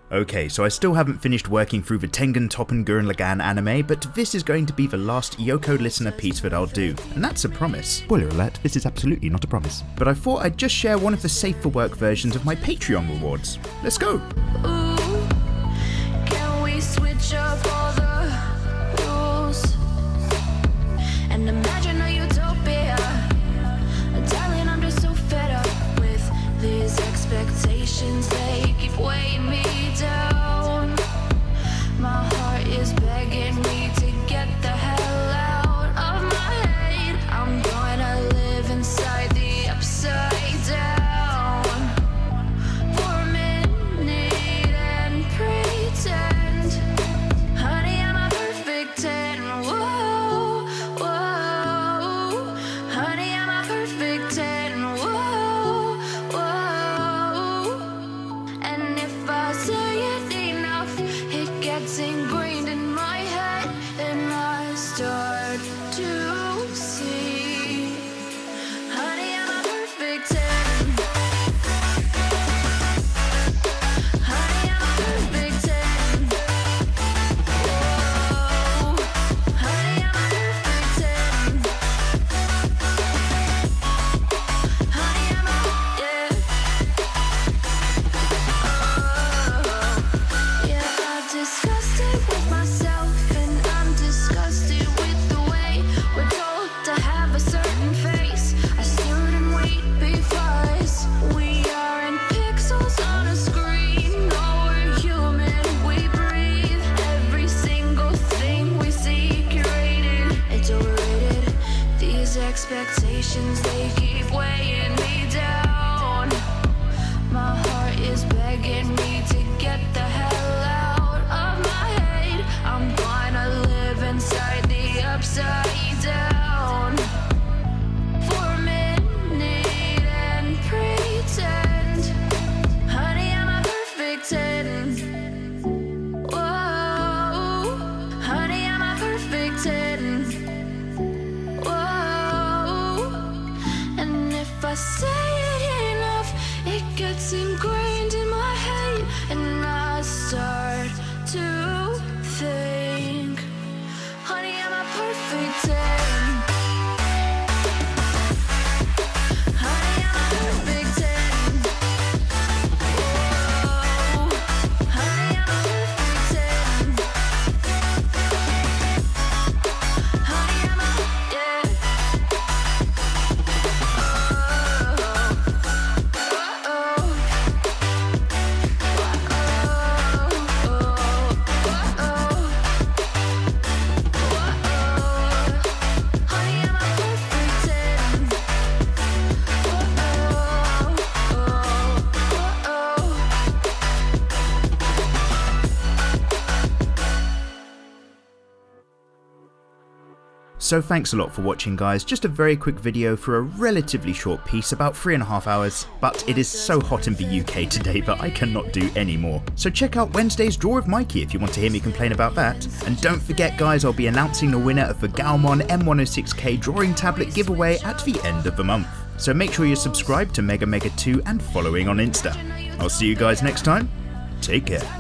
Okay, so I still haven't finished working through the Tengen Toppan Gurren Lagann anime, but this is going to be the last Yoko Littner piece that I'll do, and that's a promise. Spoiler alert, this is absolutely not a promise. But I thought I'd just share one of the safe for work versions of my Patreon rewards. Let's go! Ooh, can we switch up all the rules and imagine a utopia? Darling, I'm just so fed up with these expectations. They keep weighing me down. My heart is begging me to get the hell out of my head. I'm gonna live inside the upside down for a minute and pretend, honey, I'm a perfect 10. Whoa, whoa, honey, I'm a perfect 10. Whoa, whoa, and if I say it enough, it gets ingrained in my head, and I start to see, honey, I'm a perfect 10. Honey, I'm a perfect 10. Whoa, honey, I'm a perfect 10. Honey, I'm a, yeah. Yeah, I've discussed it with myself, and I'm disgusted with the way we're told to have a certain face, a certain weight, because we aren't pixels on a screen. No, we're human, we breathe. Every single thing we see curated, it's overrated. These expectations, they keep weighing me down. My heart is begging me to get the hell out of my head. I'm gonna live inside the upside down for a minute and pretend, honey, I'm a perfect 10. Whoa, honey, I'm a perfect 10. Whoa, and if I say it enough, it gets ingrained in my head, and I start to think, honey, I'm a perfect 10. Honey, I'm a perfect 10. Whoa, honey, I'm a perfect 10. Honey, I'm a, yeah. So thanks a lot for watching, guys. Just a very quick video for a relatively short piece, about 3.5 hours, but it is so hot in the UK today that I cannot do any more. So check out Wednesday's Draw of Mikey if you want to hear me complain about that. And don't forget, guys, I'll be announcing the winner of the Galmon M106K drawing tablet giveaway at the end of the month. So make sure you're subscribed to Mega Mega 2 and following on Insta. I'll see you guys next time. Take care.